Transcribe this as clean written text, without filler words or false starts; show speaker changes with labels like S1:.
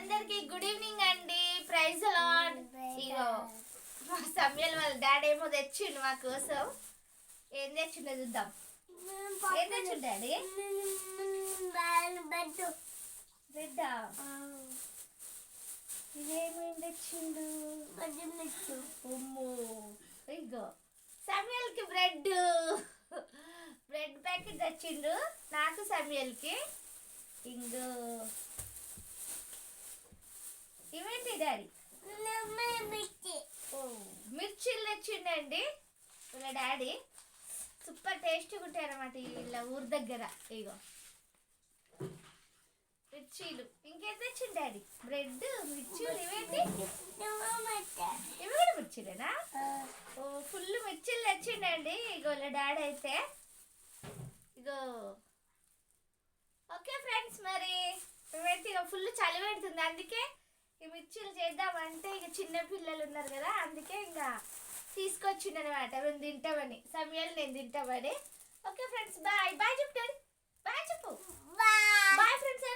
S1: అందరికి good evening అండి. Praise lord. ఇగో మా సమయల్ వాళ్ళ డాడీ ఏమో తెచ్చిండు మా కోసం. ఏం తెచ్చిండో చూద్దాం. ఏం తెచ్చిండు డాడీ? బ్రెడ్. ఇదేమేం తెచ్చిండు? ఇగో సమయల్కి బ్రెడ్ ప్యాకెట్ తెచ్చిండు నాకు సమయల్కి. ఇంకో ఇవేంటి డాడీ? మిర్చిలు తెచ్చిండండి వీళ్ళ డాడీ. సూపర్ టేస్టీగా ఉంటాయి అన్నమాట వీళ్ళ ఊరి దగ్గర. ఇగో మిర్చీలు. ఇంకేం తెచ్చిండు డాడీ? బ్రెడ్, మిర్చీలు. ఇవేంటి? ఇవి కూడా మిర్చీలేనా? ఓ ఫుల్ మిర్చీలు తెచ్చిండండి ఇగో వీళ్ళ డాడీ అయితే. ఇగో ఓకే ఫ్రెండ్స్, మరి మేమైతే ఇక ఫుల్ చలి పెడుతుంది, అందుకే ఈ మిర్చీలు చేద్దామంటే ఇక చిన్న పిల్లలు ఉన్నారు కదా, అందుకే ఇంకా తీసుకొచ్చిండు అనమాట. మేము తింటామని, సమయాలు నేను తింటామని. ఓకే ఫ్రెండ్స్, బాయ్ బాయ్ చెప్తాడు. బాయ్ చెప్పు. Bye friends.